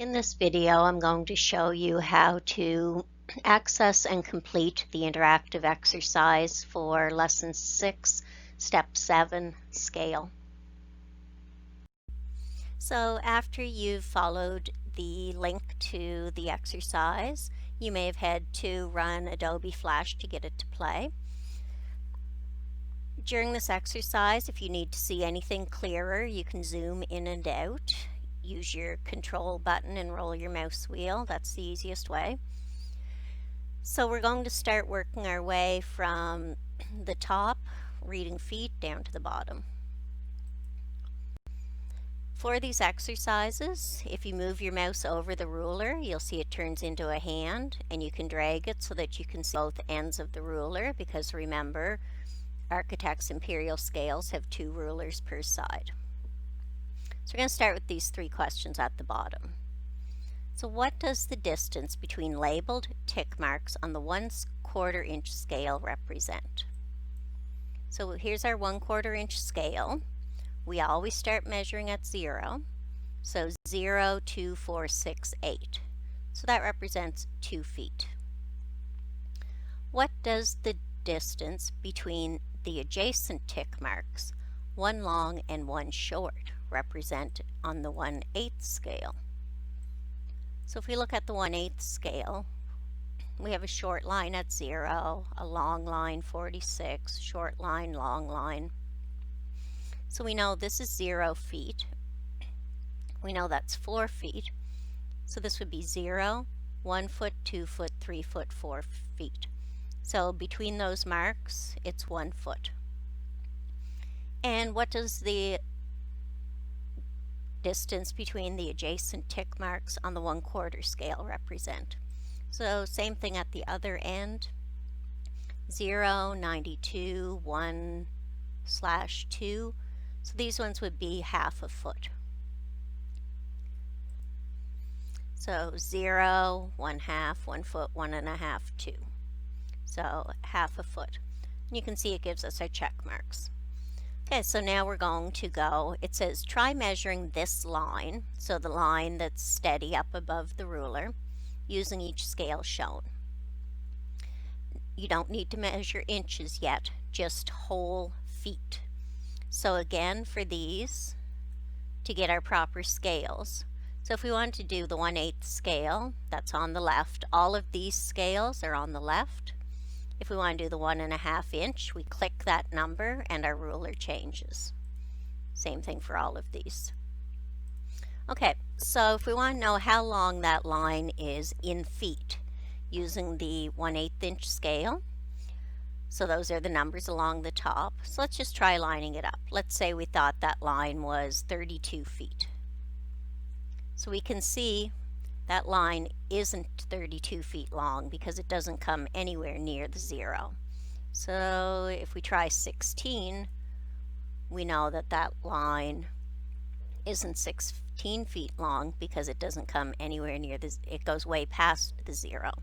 In this video, I'm going to show you how to access and complete the interactive exercise for Lesson 6, Step 7, Scale. So after you've followed the link to the exercise, you may have had to run Adobe Flash to get it to play. During this exercise, if you need to see anything clearer, you can zoom in and out. Use your control button and roll your mouse wheel. That's the easiest way. So we're going to start working our way from the top, reading feet, down to the bottom. For these exercises, if you move your mouse over the ruler, you'll see it turns into a hand, and you can drag it so that you can see both ends of the ruler, because remember, Architect's imperial scales have 2 rulers per side. So we're going to start with these 3 questions at the bottom. So what does the distance between labeled tick marks on the 1/4 inch scale represent? So here's our 1/4 inch scale. We always start measuring at 0. So 0, 2, 4, 6, 8. So that represents 2 feet. What does the distance between the adjacent tick marks, 1 long and 1 short, represent on the 1/8 scale? So if we look at the 1/8 scale, we have a short line at 0, a long line 46, short line, long line. So we know this is 0 feet. We know that's 4 feet. So this would be 0, 1 foot, 2 foot, 3 foot, 4 feet. So between those marks, it's 1 foot. And what does the distance between the adjacent tick marks on the 1/4 scale represent? So same thing at the other end. 0, 92, 1/2. So these ones would be 1/2 foot. So 0, 1/2, 1 foot, 1.5, 2. So 1/2 foot. And you can see it gives us our check marks. Okay, so now we're going to go, it says try measuring this line, so the line that's steady up above the ruler, using each scale shown. You don't need to measure inches yet, just whole feet. So again, for these, to get our proper scales, so if we want to do the 1/8 scale, that's on the left. All of these scales are on the left. If we want to do the 1.5 inch, we click that number and our ruler changes. Same thing for all of these. Okay, so if we want to know how long that line is in feet, using the 1/8 inch scale, so those are the numbers along the top. So let's just try lining it up. Let's say we thought that line was 32 feet. So we can see that line isn't 32 feet long because it doesn't come anywhere near the 0. So if we try 16, we know that that line isn't 16 feet long because it doesn't come anywhere near this, it goes way past the 0.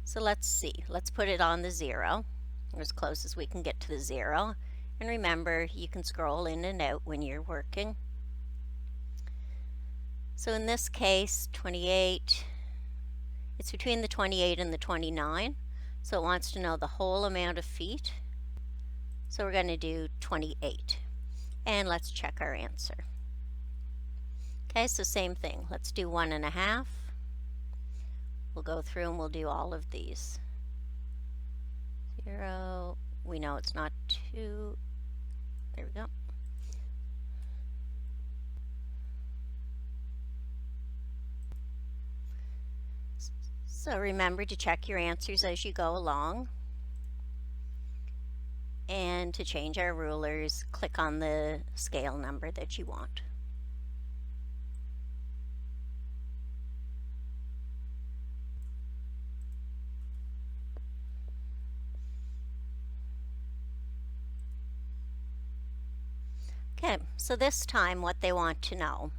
So let's see, let's put it on the 0, or as close as we can get to the 0. And remember, you can scroll in and out when you're working. So in this case, 28, it's between the 28 and the 29, so it wants to know the whole amount of feet. So we're going to do 28, and let's check our answer. Okay, so same thing, let's do 1.5. We'll go through and we'll do all of these. 0, we know it's not 2, there we go. So remember to check your answers as you go along. And to change our rulers, click on the scale number that you want. Okay, so this time what they want to know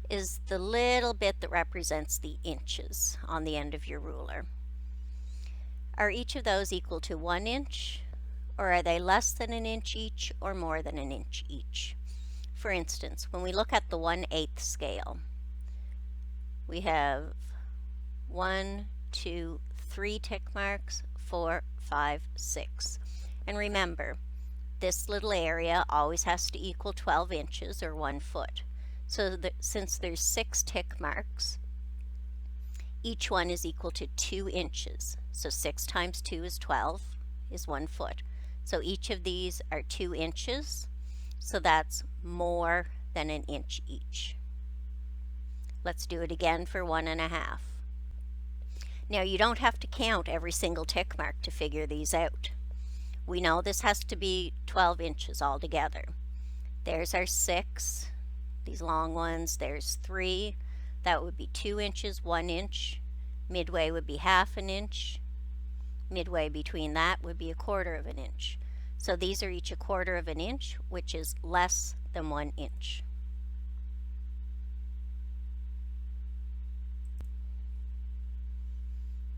is the little bit that represents the inches on the end of your ruler. Are each of those equal to 1 inch, or are they less than 1 inch each or more than 1 inch each? For instance, when we look at the 1/8 scale, we have 1, 2, 3 tick marks, 4, 5, 6. And remember, this little area always has to equal 12 inches or 1 foot. So since there's 6 tick marks, each one is equal to 2 inches. So 6 times 2 is 12, is 1 foot. So each of these are 2 inches, so that's more than an inch each. Let's do it again for 1.5. Now you don't have to count every single tick mark to figure these out. We know this has to be 12 inches altogether. There's our 6, these long ones, there's 3, that would be 2 inches, 1 inch, midway would be 1/2 inch, midway between that would be 1/4 inch. So these are each 1/4 inch, which is less than 1 inch.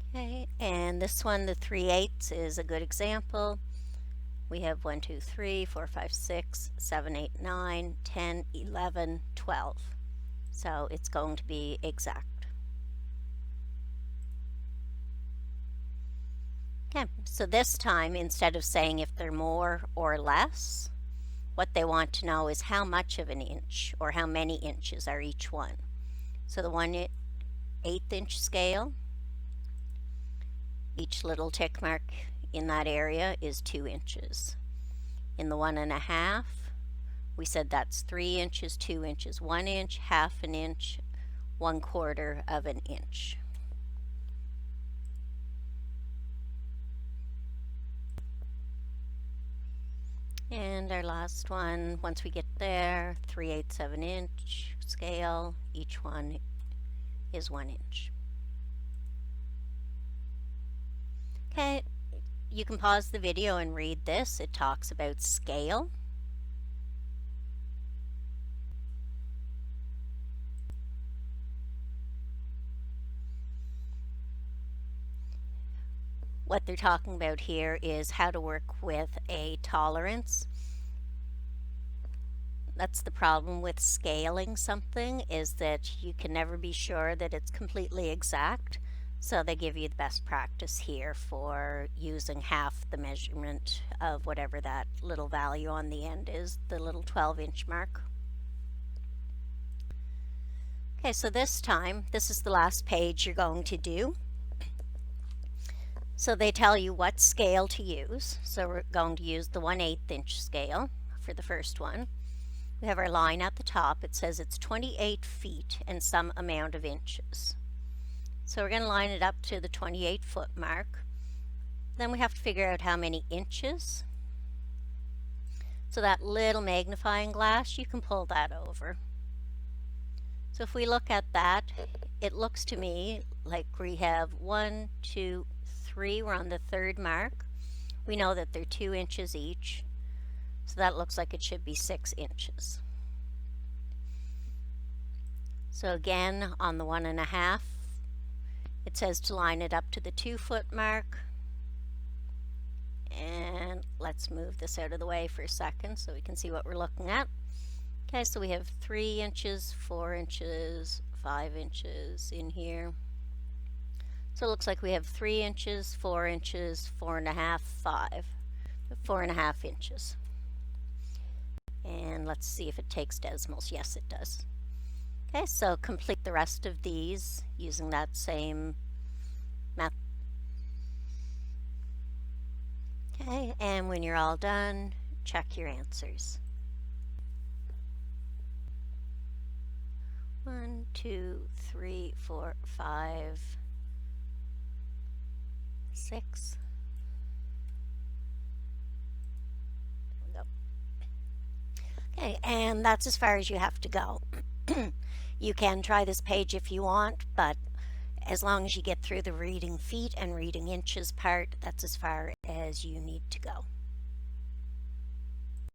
Okay, and this one, the 3/8, is a good example. We have 1, 2, 3, 4, 5, 6, 7, 8, 9, 10, 11, 12. So it's going to be exact. Okay, so this time, instead of saying if they're more or less, what they want to know is how much of an inch or how many inches are each one. So the 1/8 inch scale, each little tick mark in that area is 2 inches. In the 1.5, we said that's 3 inches, 2 inches, 1 inch, 1/2 inch, 1/4 inch. And our last one, once we get there, 3/8 of an inch scale, each one is 1 inch. Okay, you can pause the video and read this. It talks about scale. What they're talking about here is how to work with a tolerance. That's the problem with scaling something, is that you can never be sure that it's completely exact. So they give you the best practice here for using half the measurement of whatever that little value on the end is, the little 12-inch mark. Okay, so this time, this is the last page you're going to do. So they tell you what scale to use. So we're going to use the 1/8 inch scale for the first one. We have our line at the top. It says it's 28 feet and some amount of inches. So we're going to line it up to the 28-foot mark. Then we have to figure out how many inches. So that little magnifying glass, you can pull that over. So if we look at that, it looks to me like we have 1, 2, 3. We're on the 3rd mark. We know that they're 2 inches each. So that looks like it should be 6 inches. So again, on the 1.5, it says to line it up to the 2-foot mark. And let's move this out of the way for a second so we can see what we're looking at. Okay, so we have 3 inches, 4 inches, 5 inches in here. So it looks like we have 3 inches, 4 inches, 4.5, 5. 4.5 inches. And let's see if it takes decimals. Yes, it does. Okay, so complete the rest of these using that same method. Okay, and when you're all done, check your answers. 1, 2, 3, 4, 5, 6. There we go. Okay, and that's as far as you have to go. You can try this page if you want, but as long as you get through the reading feet and reading inches part, that's as far as you need to go.